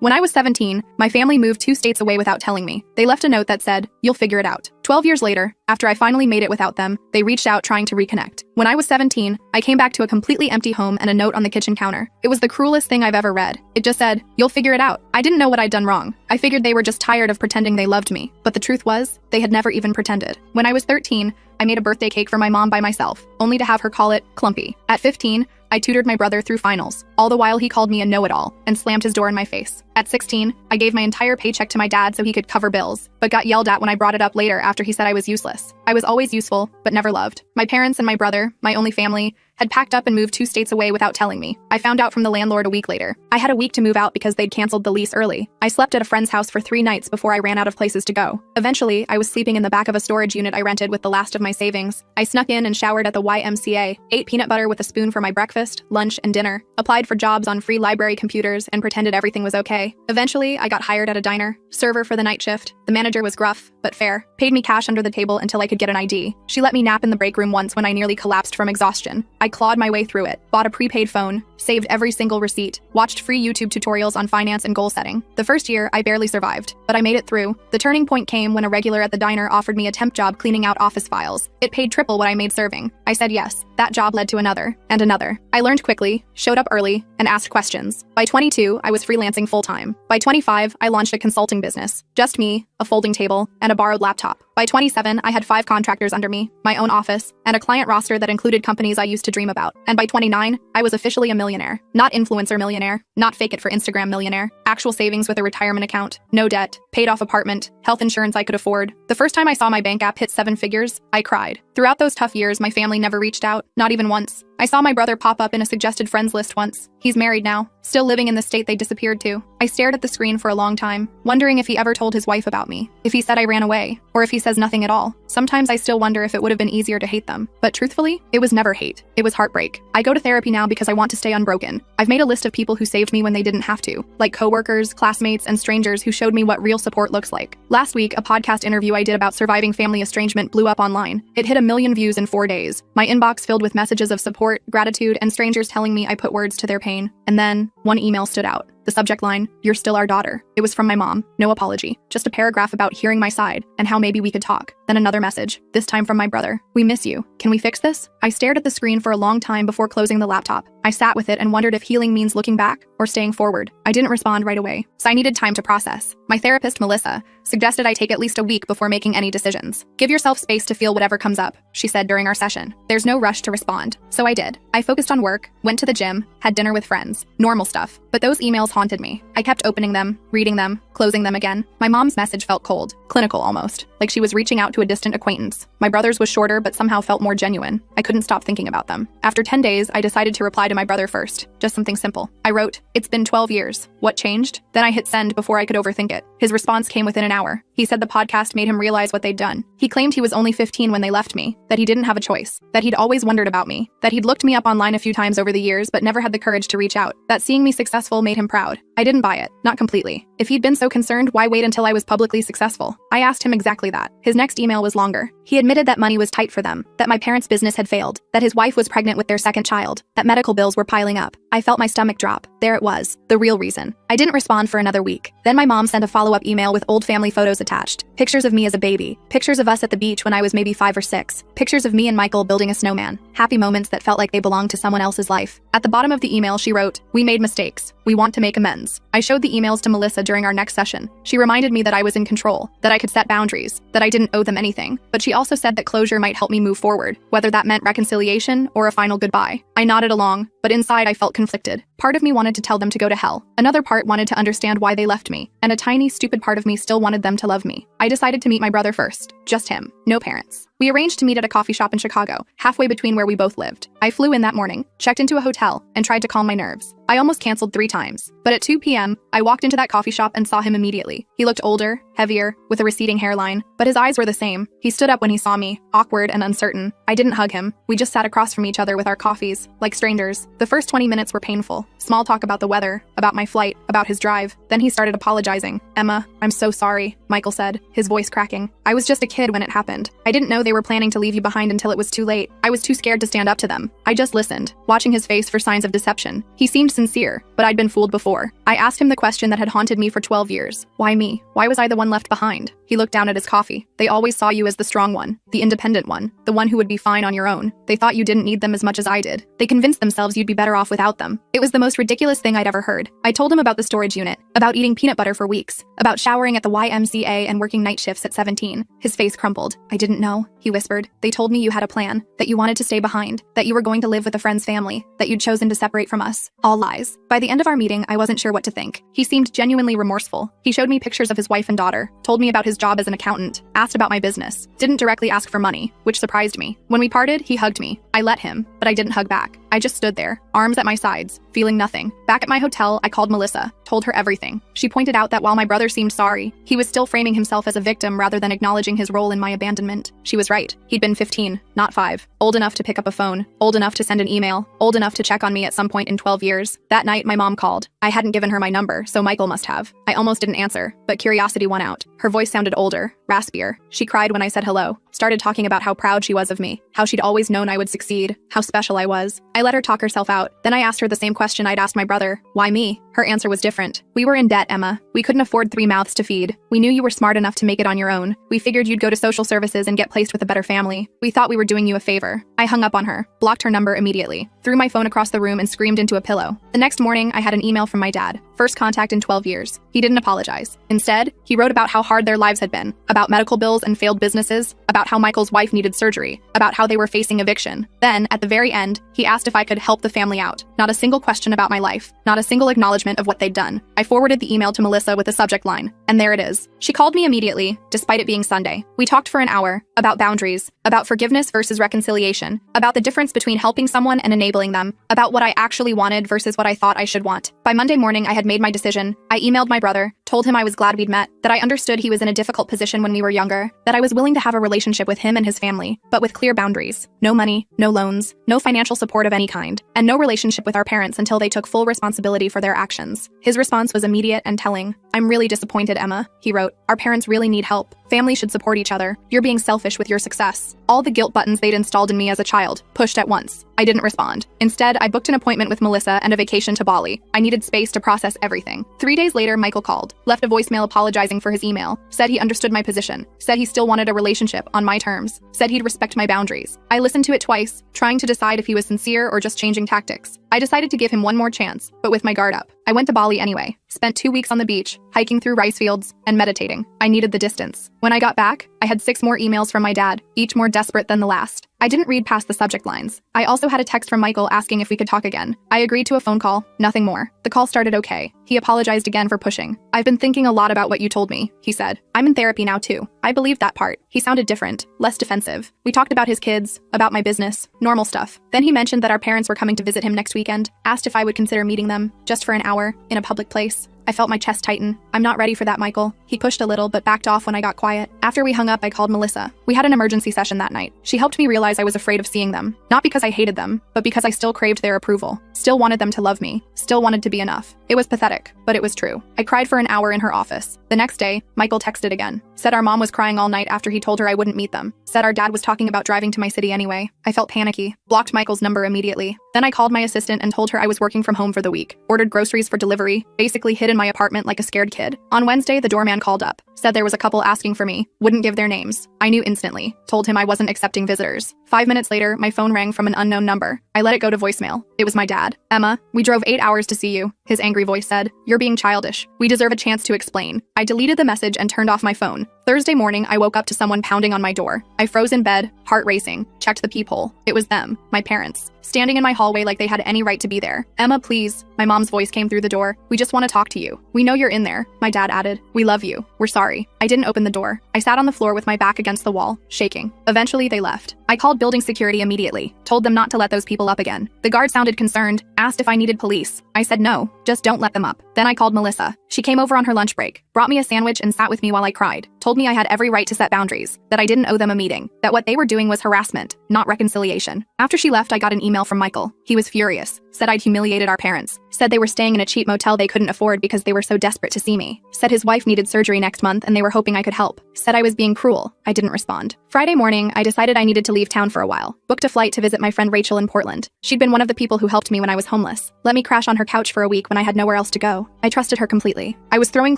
When I was 17, my family moved 2 states away without telling me. They left a note that said, "You'll figure it out." 12 years later, after I finally made it without them, they reached out trying to reconnect. When I was 17, I came back to a completely empty home and a note on the kitchen counter. It was the cruelest thing I've ever read. It just said, "You'll figure it out." I didn't know what I'd done wrong. I figured they were just tired of pretending they loved me. But the truth was, they had never even pretended. When I was 13, I made a birthday cake for my mom by myself, only to have her call it clumpy. At 15, I tutored my brother through finals. All the while he called me a know-it-all and slammed his door in my face. At 16, I gave my entire paycheck to my dad so he could cover bills, but got yelled at when I brought it up later after he said I was useless. I was always useful, but never loved. My parents and my brother, my only family, had packed up and moved 2 states away without telling me. I found out from the landlord a week later. I had a week to move out because they'd canceled the lease early. I slept at a friend's house for 3 nights before I ran out of places to go. Eventually, I was sleeping in the back of a storage unit I rented with the last of my savings. I snuck in and showered at the YMCA, ate peanut butter with a spoon for my breakfast, lunch, and dinner, applied for jobs on free library computers, and pretended everything was okay. Eventually, I got hired at a diner, server for the night shift. The manager was gruff, but fair, paid me cash under the table until I could get an ID. She let me nap in the break room once when I nearly collapsed from exhaustion. I clawed my way through it, bought a prepaid phone, saved every single receipt, watched free YouTube tutorials on finance and goal setting. The first year, I barely survived, but I made it through. The turning point came when a regular at the diner offered me a temp job cleaning out office files. It paid triple what I made serving. I said yes. That job led to another, and another. I learned quickly, showed up early, and asked questions. By 22, I was freelancing full-time. By 25, I launched a consulting business. Just me, a folding table, and a borrowed laptop. By 27, I had 5 contractors under me, my own office, and a client roster that included companies I used to dream about. And by 29, I was officially a millionaire. Not influencer millionaire, not fake it for Instagram millionaire, actual savings with a retirement account, no debt, paid off apartment, health insurance I could afford. The first time I saw my bank app hit 7 figures, I cried. Throughout those tough years, my family never reached out, not even once. I saw my brother pop up in a suggested friends list once. He's married now, still living in the state they disappeared to. I stared at the screen for a long time, wondering if he ever told his wife about me, if he said I ran away, or if he says nothing at all. Sometimes I still wonder if it would have been easier to hate them. But truthfully, it was never hate. It was heartbreak. I go to therapy now because I want to stay unbroken. I've made a list of people who saved me when they didn't have to, like coworkers, classmates, and strangers who showed me what real support looks like. Last week, a podcast interview I did about surviving family estrangement blew up online. It hit 1 million views in 4 days. My inbox filled with messages of support, gratitude, and strangers telling me I put words to their pain. And then, one email stood out. The subject line, "You're still our daughter." It was from my mom. No apology. Just a paragraph about hearing my side and how maybe we could talk. Then another message, this time from my brother. "We miss you. Can we fix this?" I stared at the screen for a long time before closing the laptop. I sat with it and wondered if healing means looking back or staying forward. I didn't respond right away, so I needed time to process. My therapist, Melissa, suggested I take at least a week before making any decisions. "Give yourself space to feel whatever comes up," she said during our session. "There's no rush to respond." So I did. I focused on work, went to the gym, had dinner with friends. Normal stuff. But those emails haunted me. I kept opening them, reading them, closing them again. My mom's message felt cold, clinical almost, like she was reaching out to a distant acquaintance. My brother's was shorter but somehow felt more genuine. I couldn't stop thinking about them. After 10 days, I decided to reply to my brother first. Just something simple. I wrote, "It's been 12 years. What changed?" Then I hit send before I could overthink it. His response came within an hour. He said the podcast made him realize what they'd done. He claimed he was only 15 when they left me, that he didn't have a choice, that he'd always wondered about me, that he'd looked me up online a few times over the years but never had the courage to reach out, that seeing me successful made him proud. I didn't buy it. Not completely. If he'd been so concerned, why wait until I was publicly successful? I asked him exactly that. His next email was longer. He admitted that money was tight for them, that my parents' business had failed, that his wife was pregnant with their second child, that medical bills were piling up. I felt my stomach drop. There it was, the real reason. I didn't respond for another week. Then my mom sent a follow-up email with old family photos attached. Pictures of me as a baby. Pictures of us at the beach when I was maybe 5 or 6. Pictures of me and Michael building a snowman. Happy moments that felt like they belonged to someone else's life. At the bottom of the email, she wrote, "We made mistakes. We want to make amends." I showed the emails to Melissa during our next session. She reminded me that I was in control, that I could set boundaries, that I didn't owe them anything. But she also said that closure might help me move forward, whether that meant reconciliation or a final goodbye. I nodded along, but inside I felt conflicted. Part of me wanted to tell them to go to hell. Another part wanted to understand why they left me. And a tiny, stupid part of me still wanted them to love me. I decided to meet my brother first. Just him. No parents. We arranged to meet at a coffee shop in Chicago, halfway between where we both lived. I flew in that morning, checked into a hotel, and tried to calm my nerves. I almost canceled 3 times. But at 2 p.m., I walked into that coffee shop and saw him immediately. He looked older, heavier, with a receding hairline, but his eyes were the same. He stood up when he saw me, awkward and uncertain. I didn't hug him. We just sat across from each other with our coffees, like strangers. The first 20 minutes were painful. Small talk about the weather, about my flight, about his drive. Then he started apologizing. "Emma, I'm so sorry," Michael said, his voice cracking. "I was just a kid when it happened. I didn't know they were planning to leave you behind until it was too late. I was too scared to stand up to them. I just listened, watching his face for signs of deception. He seemed sincere, but I'd been fooled before. I asked him the question that had haunted me for 12 years. Why me? Why was I the one left behind? He looked down at his coffee. They always saw you as the strong one, the independent one, the one who would be fine on your own. They thought you didn't need them as much as I did. They convinced themselves you'd be better off without them. It was the most ridiculous thing I'd ever heard. I told him about the storage unit, about eating peanut butter for weeks, about showering at the YMCA and working night shifts at 17. His face crumpled. I didn't know, he whispered. They told me you had a plan, that you wanted to stay behind, that you were going to live with a friend's family, that you'd chosen to separate from us. All lies. By the end of our meeting, I wasn't sure what to think. He seemed genuinely remorseful. He showed me pictures of his wife and daughter, told me about his job as an accountant, asked about my business, didn't directly ask for money, which surprised me. When we parted, he hugged me. I let him, but I didn't hug back. I just stood there, arms at my sides, feeling nothing. Back at my hotel, I called Melissa, told her everything. She pointed out that while my brother seemed sorry, he was still framing himself as a victim rather than acknowledging his role in my abandonment. She was right. He'd been 15, not 5. Old enough to pick up a phone, old enough to send an email, old enough to check on me at some point in 12 years. That night, my mom called. I hadn't given her my number, so Michael must have. I almost didn't answer, but curiosity won out. Her voice sounded older, raspier. She cried when I said hello, started talking about how proud she was of me, how she'd always known I would succeed, how special I was. I let her talk herself out. Then I asked her the same question I'd asked my brother. Why me? Her answer was different. We were in debt, Emma. We couldn't afford 3 mouths to feed. We knew you were smart enough to make it on your own. We figured you'd go to social services and get placed with a better family. We thought we were doing you a favor. I hung up on her, blocked her number immediately, threw my phone across the room and screamed into a pillow. The next morning, I had an email from my dad. First contact in 12 years. He didn't apologize. Instead, he wrote about how hard their lives had been, about medical bills and failed businesses, about how Michael's wife needed surgery, about how they were facing eviction. Then, at the very end, he asked if I could help the family out. Not a single question about my life, not a single acknowledgement of what they'd done. I forwarded the email to Melissa with the subject line, and there it is. She called me immediately, despite it being Sunday. We talked for an hour, about boundaries, about forgiveness versus reconciliation, about the difference between helping someone and enabling them, about what I actually wanted versus what I thought I should want. By Monday morning, I had made my decision. I emailed my brother, told him I was glad we'd met, that I understood he was in a difficult position when we were younger, that I was willing to have a relationship with him and his family, but with clear boundaries. No money, no loans, no financial support of any kind, and no relationship with our parents until they took full responsibility for their actions. His response was immediate and telling. I'm really disappointed, Emma, he wrote. Our parents really need help. Families should support each other. You're being selfish with your success. All the guilt buttons they'd installed in me as a child, pushed at once. I didn't respond. Instead, I booked an appointment with Melissa and a vacation to Bali. I needed space to process everything. 3 days later, Michael called, left a voicemail apologizing for his email, said he understood my position, said he still wanted a relationship on my terms, said he'd respect my boundaries. I listened to it twice, trying to decide if he was sincere or just changing tactics. I decided to give him one more chance, but with my guard up. I went to Bali anyway, spent 2 weeks on the beach, hiking through rice fields, and meditating. I needed the distance. When I got back, I had 6 more emails from my dad, each more desperate than the last. I didn't read past the subject lines. I also had a text from Michael asking if we could talk again. I agreed to a phone call, nothing more. The call started okay. He apologized again for pushing. I've been thinking a lot about what you told me, he said. I'm in therapy now too. I believed that part. He sounded different, less defensive. We talked about his kids, about my business, normal stuff. Then he mentioned that our parents were coming to visit him next weekend, asked if I would consider meeting them, just for an hour, in a public place. I felt my chest tighten. I'm not ready for that, Michael. He pushed a little, but backed off when I got quiet. After we hung up, I called Melissa. We had an emergency session that night. She helped me realize I was afraid of seeing them. Not because I hated them, but because I still craved their approval. Still wanted them to love me. Still wanted to be enough. It was pathetic, but it was true. I cried for an hour in her office. The next day, Michael texted again. Said our mom was crying all night after he told her I wouldn't meet them. Said our dad was talking about driving to my city anyway. I felt panicky. Blocked Michael's number immediately. Then I called my assistant and told her I was working from home for the week. Ordered groceries for delivery, basically hid in my apartment like a scared kid. On Wednesday, the doorman called up. Said there was a couple asking for me. Wouldn't give their names. I knew instantly. Told him I wasn't accepting visitors. 5 minutes later, my phone rang from an unknown number. I let it go to voicemail. It was my dad. Emma, we drove 8 hours to see you. His angry voice said, you're being childish. We deserve a chance to explain. I deleted the message and turned off my phone. Thursday morning, I woke up to someone pounding on my door. I froze in bed, heart racing, checked the peephole. It was them, my parents, standing in my hallway like they had any right to be there. Emma, please. My mom's voice came through the door. We just want to talk to you. We know you're in there. My dad added. We love you. We're sorry. I didn't open the door. I sat on the floor with my back against the wall, shaking. Eventually, they left. I called building security immediately, told them not to let those people up again. The guard sounded concerned, asked if I needed police. I said no, just don't let them up. Then I called Melissa. She came over on her lunch break, brought me a sandwich and sat with me while I cried. Told me I had every right to set boundaries, that I didn't owe them a meeting, that what they were doing was harassment, not reconciliation. After she left, I got an email from Michael. He was furious, said I'd humiliated our parents, said they were staying in a cheap motel they couldn't afford because they were so desperate to see me, said his wife needed surgery next month and they were hoping I could help, said I was being cruel. I didn't respond. Friday morning, I decided I needed to leave town for a while, booked a flight to visit my friend Rachel in Portland. She'd been one of the people who helped me when I was homeless, let me crash on her couch for a week when I had nowhere else to go. I trusted her completely. I was throwing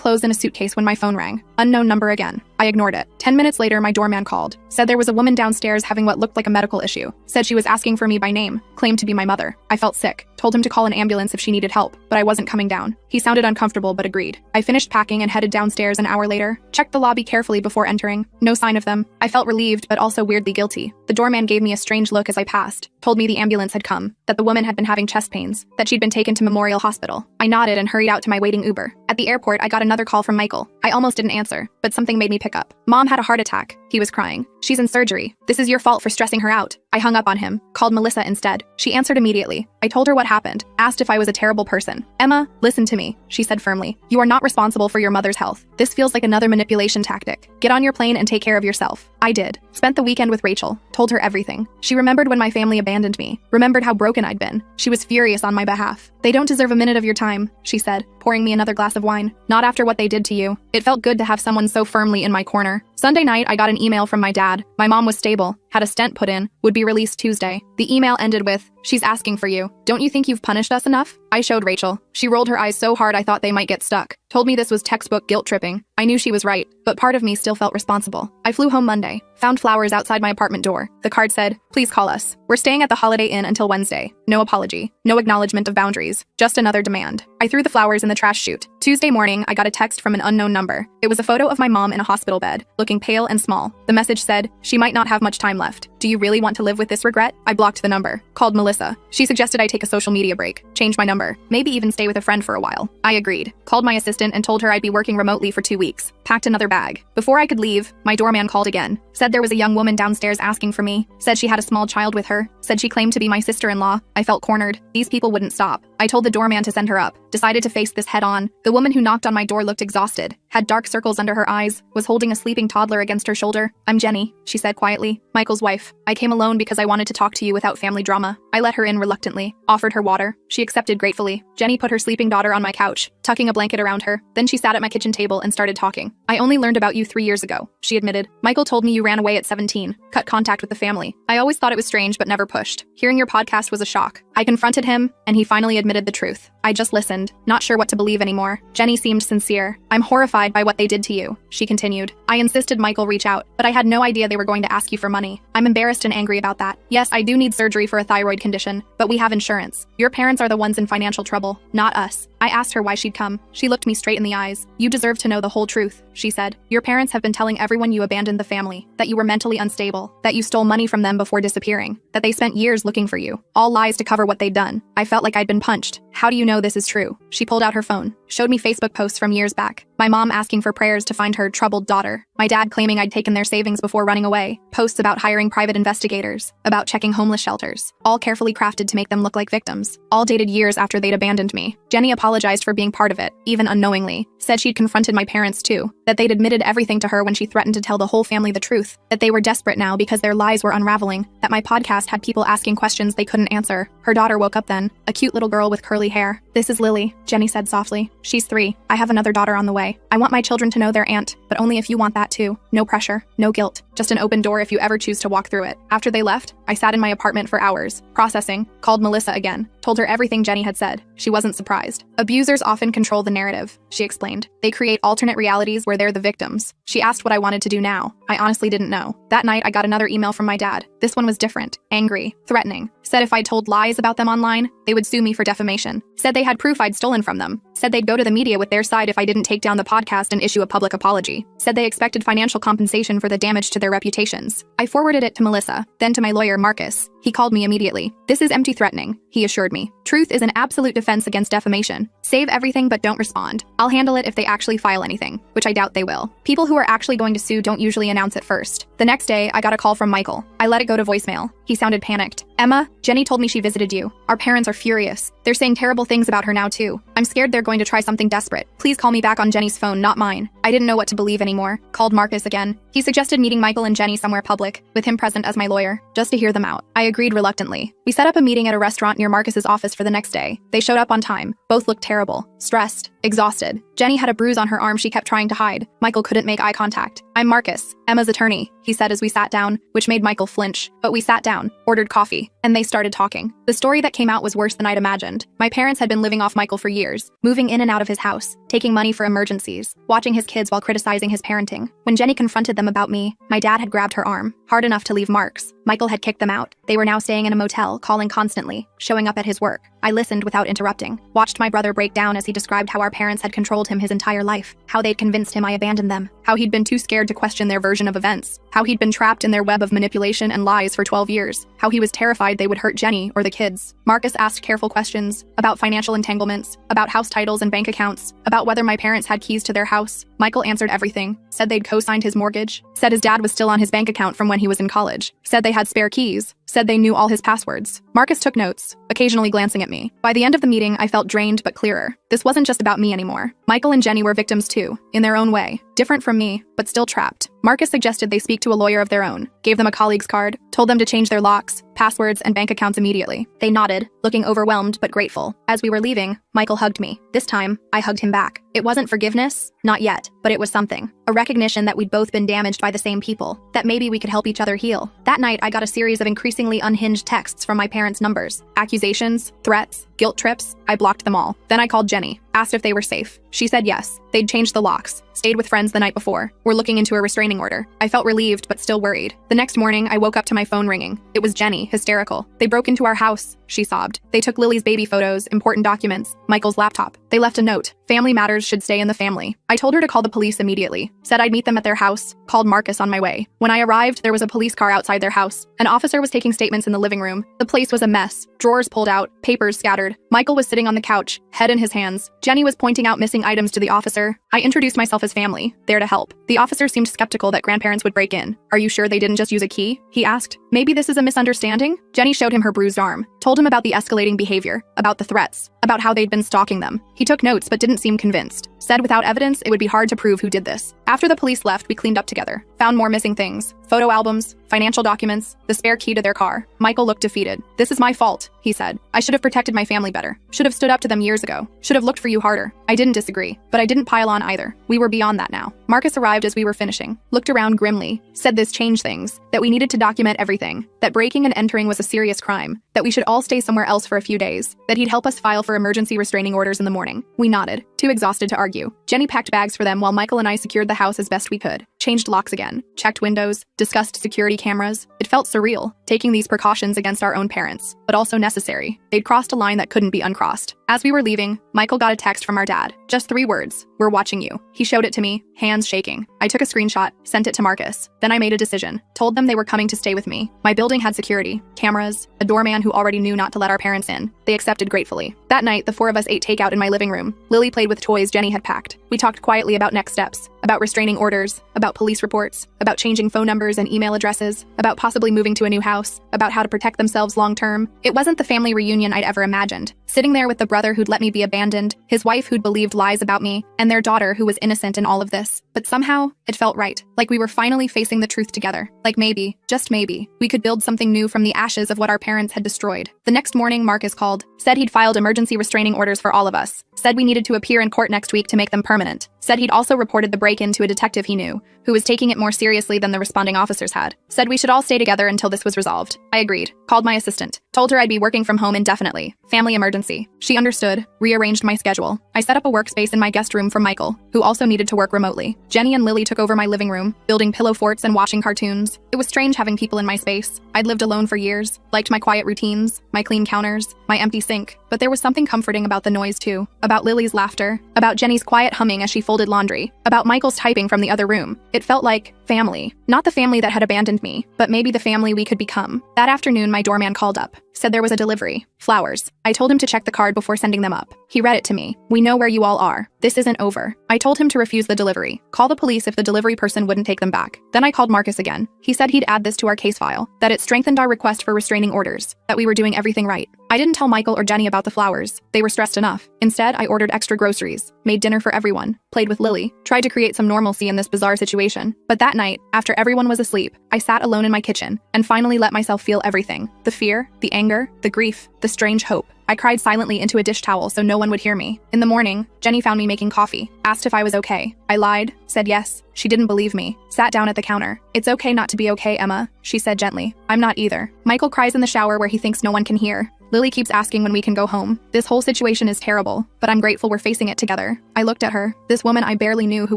clothes in a suitcase when my phone rang. Unknown number again. I ignored it. 10 minutes later, my doorman called, said there was a woman downstairs having what looked like a medical issue, said she was asking for me by name, claimed to be my mother. I felt sick, told him to call an ambulance if she needed help, but I wasn't coming down. He sounded uncomfortable but agreed. I finished packing and headed downstairs an hour later, checked the lobby carefully before entering. No sign of them. I felt relieved but also weirdly guilty. The doorman gave me a strange look as I passed, told me the ambulance had come, that the woman had been having chest pains, that she'd been taken to Memorial Hospital. I nodded and hurried out to my waiting Uber. At the airport, I got another call from Michael. I almost didn't answer, but something made me pick up. Mom had a heart attack. He was crying. She's in surgery. This is your fault for stressing her out. I hung up on him, called Melissa instead. She answered immediately. I told her what happened, asked if I was a terrible person. Emma, listen to me, she said firmly. You are not responsible for your mother's health. This feels like another manipulation tactic. Get on your plane and take care of yourself. I did. Spent the weekend with Rachel, told her everything. She remembered when my family abandoned me, remembered how broken I'd been. She was furious on my behalf. They don't deserve a minute of your time, she said, pouring me another glass of wine. Not after what they did to you. It felt good to have someone so firmly in my corner. Sunday night, I got an email from my dad. My mom was stable, had a stent put in, would be released Tuesday. The email ended with, "She's asking for you. Don't you think you've punished us enough?" I showed Rachel. She rolled her eyes so hard I thought they might get stuck. Told me this was textbook guilt tripping. I knew she was right, but part of me still felt responsible. I flew home Monday, found flowers outside my apartment door. The card said, "Please call us. We're staying at the Holiday Inn until Wednesday. No apology, no acknowledgement of boundaries, just another demand." I threw the flowers in the trash chute. Tuesday morning, I got a text from an unknown number. It was a photo of my mom in a hospital bed, looking pale and small. The message said, "She might not have much time left. Do you really want to live with this regret?" I blocked the number, called Melissa. She suggested I take a social media break, change my number, maybe even stay with a friend for a while. I agreed, called my assistant and told her I'd be working remotely for 2 weeks, packed another bag. Before I could leave, my doorman called again, said there was a young woman downstairs asking for me, said she had a small child with her, said she claimed to be my sister-in-law. I felt cornered. These people wouldn't stop. I told the doorman to send her up, decided to face this head on. The woman who knocked on my door looked exhausted, had dark circles under her eyes, was holding a sleeping toddler against her shoulder. "I'm Jenny," she said quietly, "Michael's wife. I came alone because I wanted to talk to you without family drama." I let her in reluctantly, offered her water. She accepted gratefully. Jenny put her sleeping daughter on my couch, tucking a blanket around her. Then she sat at my kitchen table and started talking. "I only learned about you 3 years ago," she admitted. "Michael told me you ran away at 17, cut contact with the family. I always thought it was strange but never pushed. Hearing your podcast was a shock. I confronted him, and he finally admitted the truth. I just listened, not sure what to believe anymore." Jenny seemed sincere. "I'm horrified by what they did to you," she continued. "I insisted Michael reach out, but I had no idea they were going to ask you for money. I'm embarrassed and angry about that. Yes, I do need surgery for a thyroid condition, but we have insurance. Your parents are the ones in financial trouble, not us." I asked her why she'd come. She looked me straight in the eyes. "You deserve to know the whole truth," she said. "Your parents have been telling everyone you abandoned the family, that you were mentally unstable, that you stole money from them before disappearing, that they spent years looking for you. All lies to cover what they'd done." I felt like I'd been punched. "How do you know this is true?" She pulled out her phone, showed me Facebook posts from years back. My mom asking for prayers to find her troubled daughter. My dad claiming I'd taken their savings before running away. Posts about hiring private investigators, about checking homeless shelters, all carefully crafted to make them look like victims, all dated years after they'd abandoned me. Jenny apologized for being part of it, even unknowingly. Said she'd confronted my parents too, that they'd admitted everything to her when she threatened to tell the whole family the truth, that they were desperate now because their lies were unraveling, that my podcast had people asking questions they couldn't answer. Her daughter woke up then, a cute little girl with curly hair. "This is Lily," Jenny said softly. "She's 3. I have another daughter on the way. I want my children to know their aunt, but only if you want that too. No pressure, no guilt, just an open door if you ever choose to walk through it." After they left, I sat in my apartment for hours, processing, called Melissa again, told her everything Jenny had said. She wasn't surprised. "Abusers often control the narrative," she explained. "They create alternate realities where they're the victims." She asked what I wanted to do now. I honestly didn't know. That night, I got another email from my dad. This one was different, angry, threatening. Said if I told lies about them online, they would sue me for defamation. Said they had proof I'd stolen from them. Said they'd go to the media with their side if I didn't take down the podcast and issue a public apology. Said they expected financial compensation for the damage to their reputations. I forwarded it to Melissa, then to my lawyer, Marcus. He called me immediately. "This is empty threatening. he assured me. Truth is an absolute defense against defamation. Save everything but don't respond. I'll handle it if they actually file anything, which I doubt they will. People who are actually going to sue don't usually announce it first. The next day, I got a call from Michael. I let it go to voicemail. He sounded panicked. Emma, Jenny told me she visited you. Our parents are furious. They're saying terrible things about her now too. I'm scared they're going to try something desperate. Please call me back on Jenny's phone, not mine. I didn't know what to believe anymore. Called Marcus again. He suggested meeting Michael and Jenny somewhere public, with him present as my lawyer, just to hear them out. I agreed reluctantly. We set up a meeting at a restaurant near Marcus's office for the next day. They showed up on time. Both looked terrible, stressed, exhausted. Jenny had a bruise on her arm she kept trying to hide. Michael couldn't make eye contact. I'm Marcus, Emma's attorney, he said as we sat down, which made Michael flinch. But we sat down, ordered coffee, and they started talking. The story that came out was worse than I'd imagined. My parents had been living off Michael for years, moving in and out of his house, taking money for emergencies, watching his kids while criticizing his parenting. When Jenny confronted them about me, my dad had grabbed her arm, hard enough to leave marks. Michael had kicked them out. They were now staying in a motel, calling constantly, showing up at his work. I listened without interrupting, watched my brother break down as he described how our parents had controlled him his entire life, how they'd convinced him I abandoned them, how he'd been too scared to question their version of events, how he'd been trapped in their web of manipulation and lies for 12 years, how he was terrified they would hurt Jenny or the kids. Marcus asked careful questions about financial entanglements, about house titles and bank accounts, about whether my parents had keys to their house. Michael answered everything, said they'd co-signed his mortgage, said his dad was still on his bank account from when he was in college, said they had spare keys, said they knew all his passwords. Marcus took notes, occasionally glancing at me. By the end of the meeting, I felt drained but clearer. This wasn't just about me anymore. Michael and Jenny were victims too, in their own way. Different from me, but still trapped. Marcus suggested they speak to a lawyer of their own, gave them a colleague's card, told them to change their locks, passwords, and bank accounts immediately. They nodded, looking overwhelmed but grateful. As we were leaving, Michael hugged me. This time, I hugged him back. It wasn't forgiveness, not yet, but it was something. A recognition that we'd both been damaged by the same people, that maybe we could help each other heal. That night, I got a series of increasingly unhinged texts from my parents' numbers. Accusations, threats, guilt trips. I blocked them all. Then I called Jenny, asked if they were safe. She said yes. They'd changed the locks, stayed with friends the night before, were looking into a restraining order. I felt relieved but still worried. The next morning, I woke up to my phone ringing. It was Jenny, hysterical. They broke into our house, she sobbed. They took Lily's baby photos, important documents, Michael's laptop. They left a note. Family matters should stay in the family. I told her to call the police immediately, said I'd meet them at their house, called Marcus on my way. When I arrived, there was a police car outside their house. An officer was taking statements in the living room. The place was a mess. Drawers pulled out, papers scattered. Michael was sitting on the couch, head in his hands. Jenny was pointing out missing items to the officer. I introduced myself as family, there to help. The officer seemed skeptical that grandparents would break in. Are you sure they didn't just use a key? He asked. Maybe this is a misunderstanding? Jenny showed him her bruised arm, told him about the escalating behavior, about the threats, about how they'd been stalking them. He took notes but didn't seem convinced. Said without evidence, it would be hard to prove who did this. After the police left, we cleaned up together. Found more missing things. Photo albums, financial documents, the spare key to their car. Michael looked defeated. This is my fault, he said. I should have protected my family better. Should have stood up to them years ago. Should have looked for you harder. I didn't disagree, but I didn't pile on either. We were beyond that now. Marcus arrived as we were finishing, looked around grimly, said this changed things, that we needed to document everything, that breaking and entering was a serious crime, that we should all stay somewhere else for a few days, that he'd help us file for emergency restraining orders in the morning. We nodded, too exhausted to argue. Jenny packed bags for them while Michael and I secured the house as best we could, changed locks again, checked windows, discussed security cameras. It felt surreal, taking these precautions against our own parents, but also necessary. They'd crossed a line that couldn't be uncrossed. As we were leaving, Michael got a text from our dad. Just 3 words, "We're watching you." He showed it to me, hands shaking. I took a screenshot, sent it to Marcus. Then I made a decision, told them they were coming to stay with me. My building had security, cameras, a doorman who already knew not to let our parents in. They accepted gratefully. That night, the 4 of us ate takeout in my living room. Lily played with toys Jenny had packed. We talked quietly about next steps, about restraining orders, about police reports, about changing phone numbers and email addresses, about possibly moving to a new house, about how to protect themselves long term. It wasn't the family reunion I'd ever imagined. Sitting there with the brother who'd let me be abandoned, his wife who'd believed lies about me, and their daughter who was innocent in all of this. But somehow, it felt right. Like we were finally facing the truth together. Like maybe, just maybe, we could build something new from the ashes of what our parents had destroyed. The next morning, Marcus called, said he'd filed emergency restraining orders for all of us, said we needed to appear in court next week to make them permanent, said he'd also reported the break-in to a detective he knew, who was taking it more seriously than the responding officers had, said we should all stay together until this was resolved. I agreed, called my assistant, told her I'd be working from home indefinitely, family emergency. She understood, rearranged my schedule. I set up a workspace in my guest room for Michael, who who also needed to work remotely. Jenny and Lily took over my living room, building pillow forts and watching cartoons. It was strange having people in my space. I'd lived alone for years, liked my quiet routines, my clean counters, my empty sink. But there was something comforting about the noise too, about Lily's laughter, about Jenny's quiet humming as she folded laundry, about Michael's typing from the other room. It felt like family. Not the family that had abandoned me, but maybe the family we could become. That afternoon, my doorman called up, said there was a delivery. Flowers. I told him to check the card before sending them up. He read it to me. "We know where you all are. This isn't over." I told him to refuse the delivery. Call the police if the delivery person wouldn't take them back. Then I called Marcus again. He said he'd add this to our case file, that it strengthened our request for restraining orders, that we were doing everything right. I didn't tell Michael or Jenny about the flowers. They were stressed enough. Instead, I ordered extra groceries, made dinner for everyone, played with Lily, tried to create some normalcy in this bizarre situation. But that night, after everyone was asleep, I sat alone in my kitchen and finally let myself feel everything. The fear, the anger, the grief, the strange hope. I cried silently into a dish towel so no one would hear me. In the morning, Jenny found me making coffee, asked if I was okay. I lied, said yes. She didn't believe me. Sat down at the counter. "It's okay not to be okay, Emma," she said gently. "I'm not either." Michael cries in the shower where he thinks no one can hear. Lily keeps asking when we can go home. This whole situation is terrible, but I'm grateful we're facing it together. I looked at her, this woman I barely knew who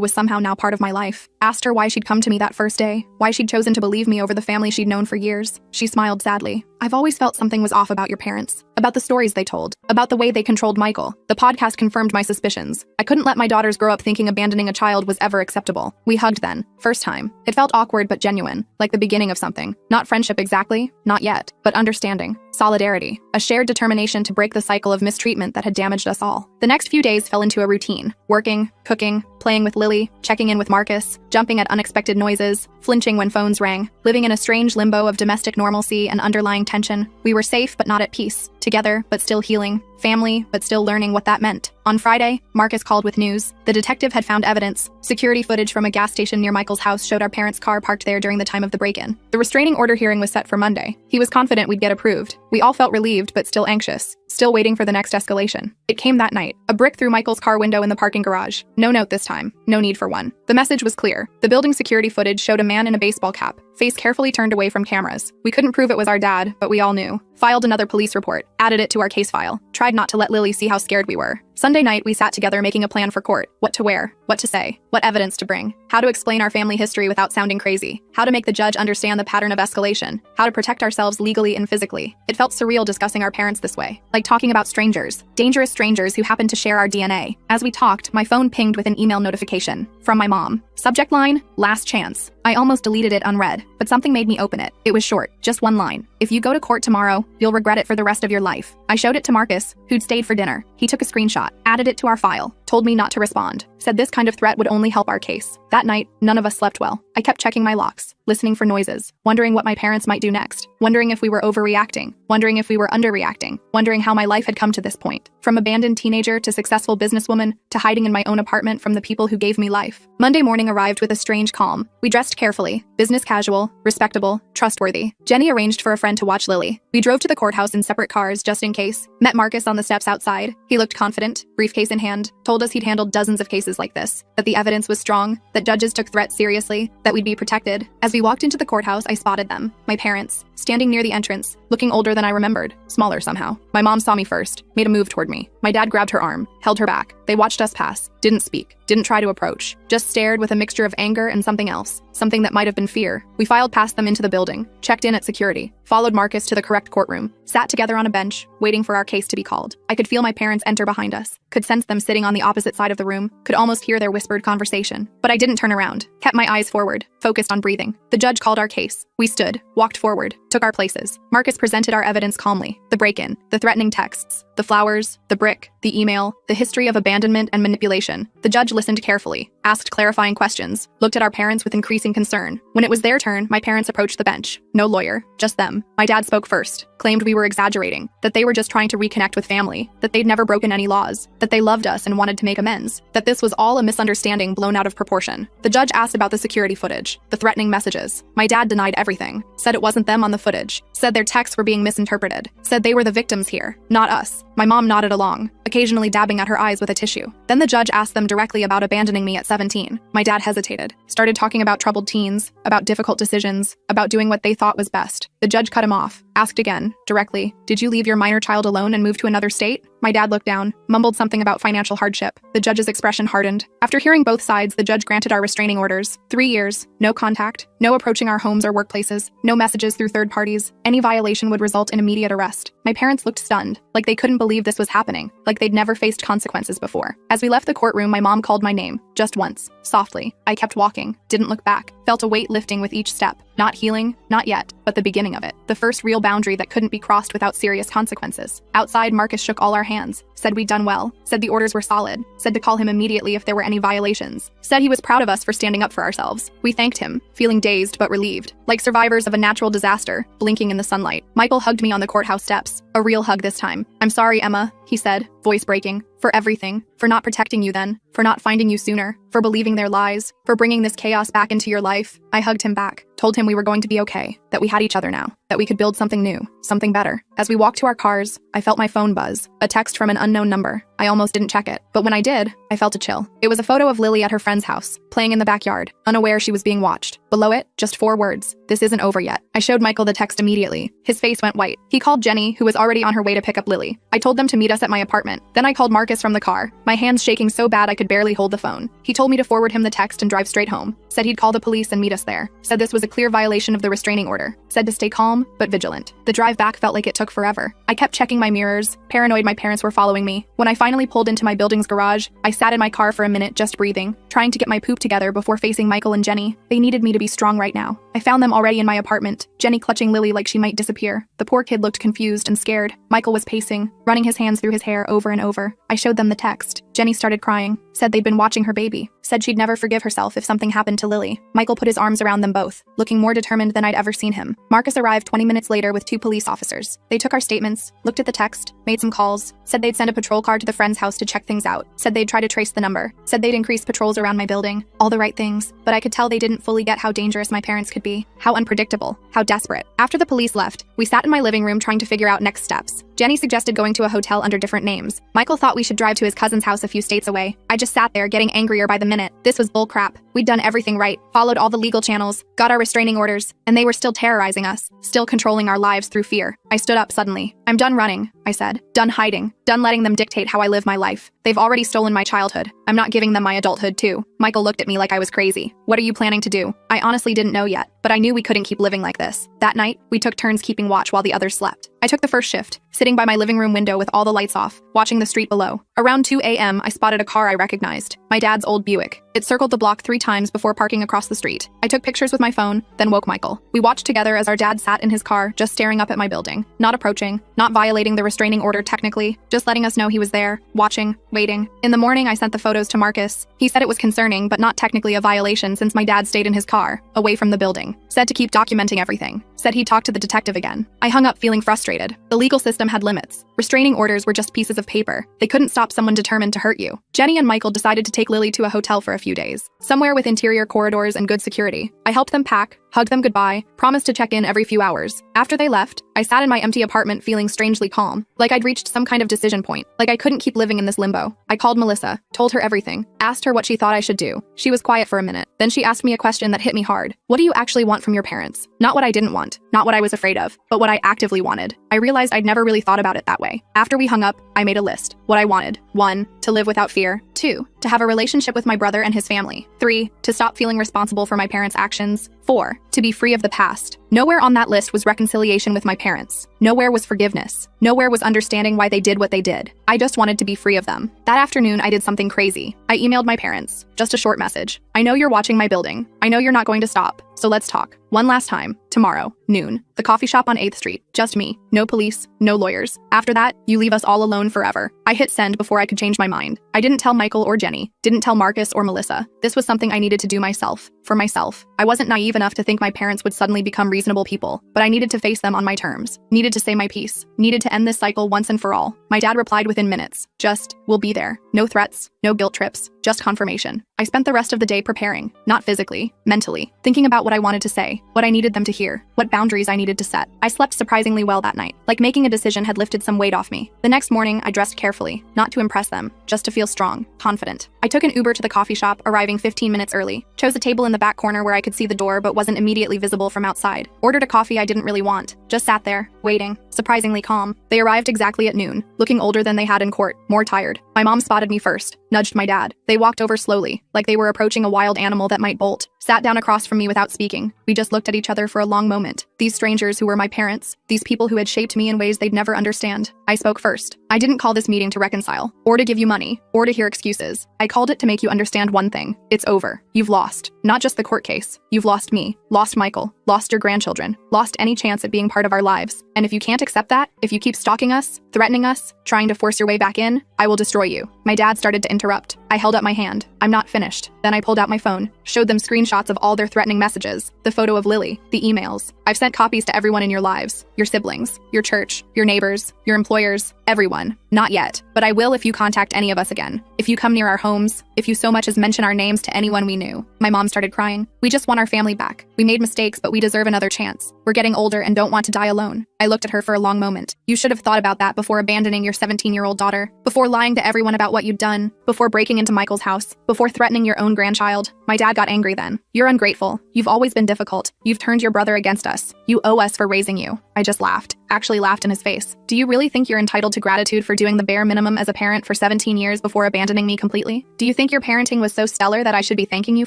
was somehow now part of my life. Asked her why she'd come to me that first day, why she'd chosen to believe me over the family she'd known for years. She smiled sadly. "I've always felt something was off about your parents, about the stories they told, about the way they controlled Michael." The podcast confirmed my suspicions. I couldn't let my daughters grow up thinking abandoning a child was ever acceptable. We hugged then, first time. It felt awkward but genuine, like the beginning of something. Not friendship exactly, not yet, but understanding. Solidarity, a shared determination to break the cycle of mistreatment that had damaged us all. The next few days fell into a routine, working, cooking, playing with Lily, checking in with Marcus, jumping at unexpected noises, flinching when phones rang, living in a strange limbo of domestic normalcy and underlying tension. We were safe but not at peace, together but still healing, family but still learning what that meant. On Friday, Marcus called with news. The detective had found evidence. Security footage from a gas station near Michael's house showed our parents' car parked there during the time of the break-in. The restraining order hearing was set for Monday. He was confident we'd get approved. We all felt relieved but still anxious, still waiting for the next escalation. It came that night. A brick through Michael's car window in the parking garage. No note this time. No need for one. The message was clear. The building security footage showed a man in a baseball cap, face carefully turned away from cameras. We couldn't prove it was our dad, but we all knew. Filed another police report, added it to our case file, tried not to let Lily see how scared we were. Sunday night, we sat together making a plan for court. What to wear, what to say, what evidence to bring, how to explain our family history without sounding crazy, how to make the judge understand the pattern of escalation, how to protect ourselves legally and physically. It felt surreal discussing our parents this way, like talking about strangers, dangerous strangers who happened to share our DNA. As we talked, my phone pinged with an email notification from my mom. Subject line, last chance. I almost deleted it unread, but something made me open it. It was short, just one line. "If you go to court tomorrow, you'll regret it for the rest of your life." I showed it to Marcus, who'd stayed for dinner. He took a screenshot, added it to our file, told me not to respond, said this kind of threat would only help our case. That night, none of us slept well. I kept checking my locks, listening for noises, wondering what my parents might do next, wondering if we were overreacting, wondering if we were underreacting, wondering how my life had come to this point. From abandoned teenager to successful businesswoman to hiding in my own apartment from the people who gave me life. Monday morning arrived with a strange calm. We dressed carefully, business casual, respectable, trustworthy. Jenny arranged for a friend to watch Lily. We drove to the courthouse in separate cars just in case. Met Marcus on the steps outside. He looked confident, briefcase in hand, told us he'd handled dozens of cases like this, that the evidence was strong, that judges took threats seriously, that we'd be protected. As we walked into the courthouse, I spotted them, my parents, standing near the entrance, looking older than I remembered, smaller somehow. My mom saw me first, made a move toward me. My dad grabbed her arm, held her back. They watched us pass, didn't speak, didn't try to approach, just stared with a mixture of anger and something else, something that might have been fear. We filed past them into the building, checked in at security, followed Marcus to the correct courtroom, sat together on a bench, waiting for our case to be called. I could feel my parents enter behind us, could sense them sitting on the opposite side of the room, could almost hear their whispered conversation. But I didn't turn around, kept my eyes forward, focused on breathing. The judge called our case. We stood, walked forward, took our places. Marcus presented our evidence calmly. The break-in, the threatening texts, the flowers, the brick, the email, the history of abandonment and manipulation. The judge listened carefully, asked clarifying questions, looked at our parents with increasing concern. When it was their turn, my parents approached the bench. No lawyer, just them. My dad spoke first, claimed we were exaggerating, that they were just trying to reconnect with family, that they'd never broken any laws, that they loved us and wanted to make amends, that this was all a misunderstanding blown out of proportion. The judge asked about the security footage, the threatening messages. My dad denied everything, said it wasn't them on the footage, said their texts were being misinterpreted, said they were the victims here, not us. My mom nodded along, occasionally dabbing at her eyes with a tissue. Then the judge asked them directly about abandoning me at 17. My dad hesitated, started talking about troubled teens, about difficult decisions, about doing what they thought was best. The judge cut him off, asked again, directly, "Did you leave your minor child alone and move to another state?" My dad looked down, mumbled something about financial hardship. The judge's expression hardened. After hearing both sides, the judge granted our restraining orders. 3 years, no contact, no approaching our homes or workplaces, no messages through third parties. Any violation would result in immediate arrest. My parents looked stunned, like they couldn't believe this was happening, like they'd never faced consequences before. As we left the courtroom, my mom called my name, just once, softly. I kept walking, didn't look back, felt a weight lifting with each step. Not healing, not yet, but the beginning of it. The first real boundary that couldn't be crossed without serious consequences. Outside, Marcus shook all our hands, said we'd done well, said the orders were solid, said to call him immediately if there were any violations, said he was proud of us for standing up for ourselves. We thanked him, feeling dazed but relieved, like survivors of a natural disaster, blinking in the sunlight. Michael hugged me on the courthouse steps, a real hug this time. "I'm sorry, Emma," he said, voice breaking, "for everything, for not protecting you then, for not finding you sooner, for believing their lies, for bringing this chaos back into your life." I hugged him back, told him we were going to be okay, that we had each other now, that we could build something new, something better. As we walked to our cars, I felt my phone buzz, a text from an unknown number. I almost didn't check it, but when I did, I felt a chill. It was a photo of Lily at her friend's house, playing in the backyard, unaware she was being watched. Below it, just 4 words: "This isn't over yet." I showed Michael the text immediately. His face went white. He called Jenny, who was already on her way to pick up Lily. I told them to meet us at my apartment. Then I called Marcus from the car, my hands shaking so bad I could barely hold the phone. He told me to forward him the text and drive straight home. Said he'd call the police and meet us there. Said this was a clear violation of the restraining order. Said to stay calm, but vigilant. The drive back felt like it took forever. I kept checking my mirrors, paranoid my parents were following me. When I finally pulled into my building's garage, I sat in my car for a minute just breathing, trying to get my poop together before facing Michael and Jenny. They needed me to be strong right now. I found them already in my apartment, Jenny clutching Lily like she might disappear. The poor kid looked confused and scared. Michael was pacing, running his hands through his hair over and over. I showed them the text. Jenny started crying, said they'd been watching her baby, said she'd never forgive herself if something happened to Lily. Michael put his arms around them both, looking more determined than I'd ever seen him. Marcus arrived 20 minutes later with 2 police officers. They took our statements, looked at the text, made some calls, said they'd send a patrol car to the friend's house to check things out, said they'd try to trace the number, said they'd increase patrols around my building. All the right things, but I could tell they didn't fully get how dangerous my parents could be, how unpredictable, how desperate. After the police left, we sat in my living room trying to figure out next steps. Jenny suggested going to a hotel under different names. Michael thought we should drive to his cousin's house a few states away. I just sat there getting angrier by the minute. This was bullcrap. We'd done everything right, followed all the legal channels, got our restraining orders, and they were still terrorizing us, still controlling our lives through fear. I stood up suddenly. "I'm done running," I said. "Done hiding. Done letting them dictate how I live my life. They've already stolen my childhood. I'm not giving them my adulthood too." Michael looked at me like I was crazy. "What are you planning to do?" I honestly didn't know yet, but I knew we couldn't keep living like this. That night, we took turns keeping watch while the others slept. I took the first shift, sitting by my living room window with all the lights off, watching the street below. Around 2 a.m., I spotted a car I recognized, my dad's old Buick. It circled the block 3 times before parking across the street. I took pictures with my phone, then woke Michael. We watched together as our dad sat in his car, just staring up at my building, not approaching, not violating the restraining order technically, just letting us know he was there, watching, waiting. In the morning, I sent the photos to Marcus. He said it was concerning, but not technically a violation since my dad stayed in his car, away from the building. Said to keep documenting everything. Said he'd talk to the detective again. I hung up feeling frustrated. The legal system had limits. Restraining orders were just pieces of paper. They couldn't stop someone determined to hurt you. Jenny and Michael decided to take Lily to a hotel for a few days, somewhere with interior corridors and good security. I helped them pack, hugged them goodbye, promised to check in every few hours. After they left, I sat in my empty apartment feeling strangely calm, like I'd reached some kind of decision point, like I couldn't keep living in this limbo. I called Melissa, told her everything, asked her what she thought I should do. She was quiet for a minute. Then she asked me a question that hit me hard. What do you actually want from your parents? Not what I didn't want, not what I was afraid of, but what I actively wanted. I realized I'd never really thought about it that way. After we hung up, I made a list. What I wanted. 1, to live without fear. 2, to have a relationship with my brother and his family. 3, to stop feeling responsible for my parents' actions. 4, to be free of the past. Nowhere on that list was reconciliation with my parents. Nowhere was forgiveness. Nowhere was understanding why they did what they did. I just wanted to be free of them. That afternoon, I did something crazy. I emailed my parents. Just a short message. "I know you're watching my building. I know you're not going to stop. So let's talk. One last time. Tomorrow, noon. The coffee shop on 8th Street. Just me. No police. No lawyers. After that, you leave us all alone forever." I hit send before I could change my mind. I didn't tell Michael or Jenny. Didn't tell Marcus or Melissa. This was something I needed to do myself. For myself. I wasn't naive enough to think my parents would suddenly become reasonable people, but I needed to face them on my terms. Needed to say my piece. Needed to end this cycle once and for all. My dad replied within minutes. Just, "We'll be there. No threats. No guilt trips. just confirmation. I spent the rest of the day preparing, not physically, mentally, thinking about what I wanted to say, what I needed them to hear, what boundaries I needed to set. I slept surprisingly well that night, like making a decision had lifted some weight off me. The next morning, I dressed carefully, not to impress them, just to feel strong, confident. I took an Uber to the coffee shop, arriving 15 minutes early, chose a table in the back corner where I could see the door but wasn't immediately visible from outside, ordered a coffee I didn't really want, just sat there, waiting, surprisingly calm. They arrived exactly at noon, looking older than they had in court, more tired. My mom spotted me first, nudged my dad. They walked over slowly, like they were approaching a wild animal that might bolt. Sat down across from me without speaking. We just looked at each other for a long moment. These strangers who were my parents, these people who had shaped me in ways they'd never understand. I spoke first. I didn't call this meeting to reconcile, or to give you money, or to hear excuses. I called it to make you understand one thing. It's over. You've lost. Not just the court case. You've lost me, lost Michael, lost your grandchildren, lost any chance at being part of our lives. And if you can't accept that, if you keep stalking us, threatening us, trying to force your way back in, I will destroy you. My dad started to interrupt. I held up my hand. I'm not finished. Then I pulled out my phone, showed them screenshots of all their threatening messages, the photo of Lily, the emails. I've sent copies to everyone in your lives, your siblings, your church, your neighbors, your employers, everyone. Not yet, but I will if you contact any of us again. If you come near our homes, if you so much as mention our names to anyone we knew. My mom started crying. We just want our family back. We made mistakes, but we deserve another chance. We're getting older and don't want to die alone. I looked at her for a long moment. You should have thought about that before abandoning your 17-year-old daughter, before lying to everyone about what you'd done, before breaking into Michael's house, before threatening your own grandchild. My dad got angry then. You're ungrateful. You've always been difficult. You've turned your brother against us. You owe us for raising you. I just laughed. Actually laughed in his face. Do you really think you're entitled to gratitude for doing the bare minimum as a parent for 17 years before abandoning me completely? Do you think your parenting was so stellar that I should be thanking you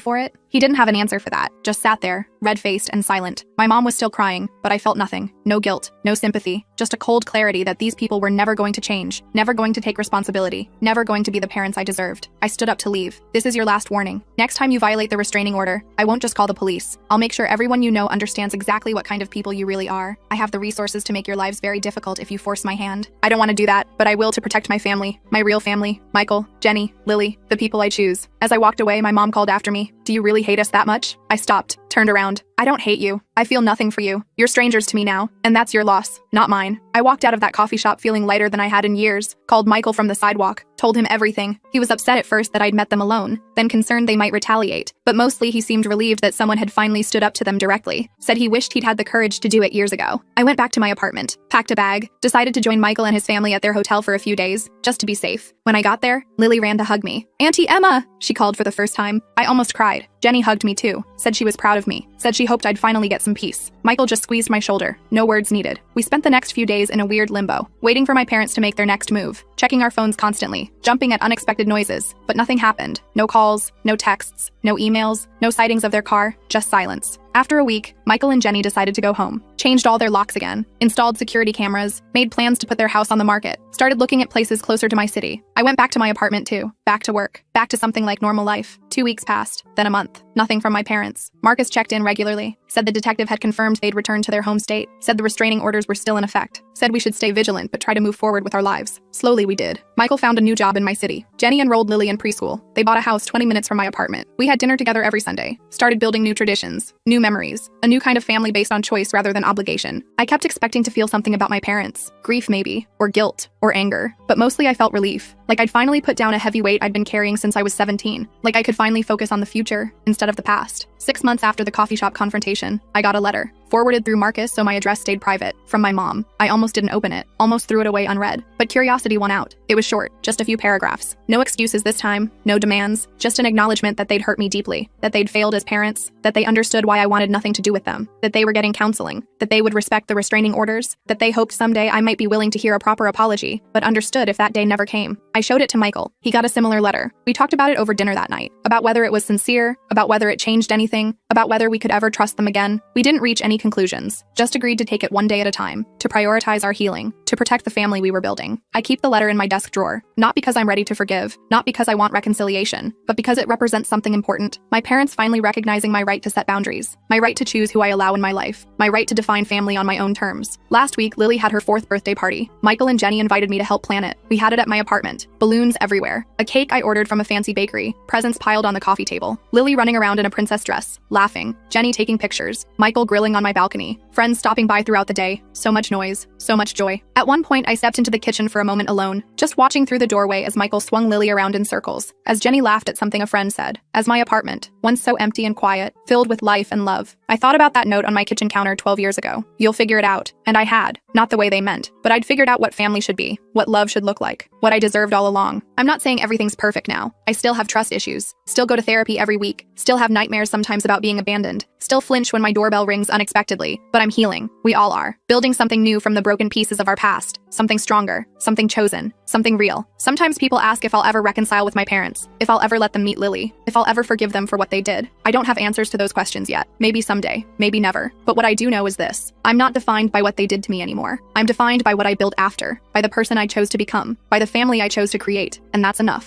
for it? He didn't have an answer for that, just sat there, red-faced and silent. My mom was still crying, but I felt nothing. No guilt, no sympathy, just a cold clarity that these people were never going to change, never going to take responsibility, never going to be the parents I deserved. I stood up to leave. This is your last warning. Next time you violate the restraining order, I won't just call the police. I'll make sure everyone you know understands exactly what kind of people you really are. I have the resources to make your lives very difficult if you force my hand. I don't want to do that, but I will to protect my family, my real family, Michael, Jenny, Lily, the people I choose. As I walked away, my mom called after me. Do you really hate us that much? I stopped, turned around. I don't hate you. I feel nothing for you. You're strangers to me now, and that's your loss, not mine. I walked out of that coffee shop feeling lighter than I had in years, called Michael from the sidewalk, told him everything. He was upset at first that I'd met them alone, then concerned they might retaliate, but mostly he seemed relieved that someone had finally stood up to them directly, said he wished he'd had the courage to do it years ago. I went back to my apartment, packed a bag, decided to join Michael and his family at their hotel for a few days, just to be safe. When I got there, Lily ran to hug me. "Auntie Emma!" she called for the first time. I almost cried. Jenny hugged me too, said she was proud of me, said she hoped I'd finally get some peace. Michael just squeezed my shoulder, no words needed. We spent the next few days in a weird limbo, waiting for my parents to make their next move, checking our phones constantly, jumping at unexpected noises, but nothing happened. No calls, no texts, no emails, no sightings of their car, just silence. After a week, Michael and Jenny decided to go home, changed all their locks again, installed security cameras, made plans to put their house on the market, started looking at places closer to my city. I went back to my apartment too, back to work, back to something like normal life. 2 weeks passed, then a month. Nothing from my parents. Marcus checked in regularly, said the detective had confirmed they'd returned to their home state, said the restraining orders were still in effect, said we should stay vigilant but try to move forward with our lives. Slowly we did. Michael found a new job in my city. Jenny enrolled Lily in preschool. They bought a house 20 minutes from my apartment. We had dinner together every Sunday, started building new traditions, new memories, a new kind of family based on choice rather than obligation. I kept expecting to feel something about my parents, grief maybe, or guilt, or anger, but mostly I felt relief, like I'd finally put down a heavy weight I'd been carrying since I was 17, like I could finally focus on the future instead of the past. 6 months after the coffee shop confrontation, I got a letter, forwarded through Marcus so my address stayed private, from my mom. I almost didn't open it, almost threw it away unread, but curiosity won out. It was short, just a few paragraphs. No excuses this time, no demands, just an acknowledgement that they'd hurt me deeply, that they'd failed as parents, that they understood why I wanted nothing to do with them, that they were getting counseling, that they would respect the restraining orders, that they hoped someday I might be willing to hear a proper apology, but understood if that day never came. I showed it to Michael. He got a similar letter. We talked about it over dinner that night, about whether it was sincere, about whether it changed anything, about whether we could ever trust them again. We didn't reach any conclusions, just agreed to take it one day at a time, to prioritize our healing, to protect the family we were building. I keep the letter in my desk drawer, not because I'm ready to forgive, not because I want reconciliation, but because it represents something important. My parents finally recognizing my right to set boundaries, my right to choose who I allow in my life, my right to define family on my own terms. Last week, Lily had her 4th birthday party. Michael and Jenny invited me to help plan it. We had it at my apartment. Balloons everywhere. A cake I ordered from a fancy bakery. Presents piled on the coffee table. Lily running around in a princess dress, laughing. Jenny taking pictures. Michael grilling on my my balcony, friends stopping by throughout the day, so much noise, so much joy. At one point, I stepped into the kitchen for a moment alone, just watching through the doorway as Michael swung Lily around in circles, as Jenny laughed at something a friend said, as my apartment, once so empty and quiet, filled with life and love. I thought about that note on my kitchen counter 12 years ago. You'll figure it out. And I had. Not the way they meant, but I'd figured out what family should be, what love should look like, what I deserved all along. I'm not saying everything's perfect now. I still have trust issues, still go to therapy every week, still have nightmares sometimes about being abandoned, still flinch when my doorbell rings unexpectedly, but I'm healing. We all are. Building something new from the broken pieces of our past, something stronger, something chosen, something real. Sometimes people ask if I'll ever reconcile with my parents, if I'll ever let them meet Lily, if I'll ever forgive them for what they did. I don't have answers to those questions yet. Maybe someday, maybe never. But what I do know is this: I'm not defined by what they did to me anymore. I'm defined by what I built after, by the person I chose to become, by the family I chose to create, and that's enough.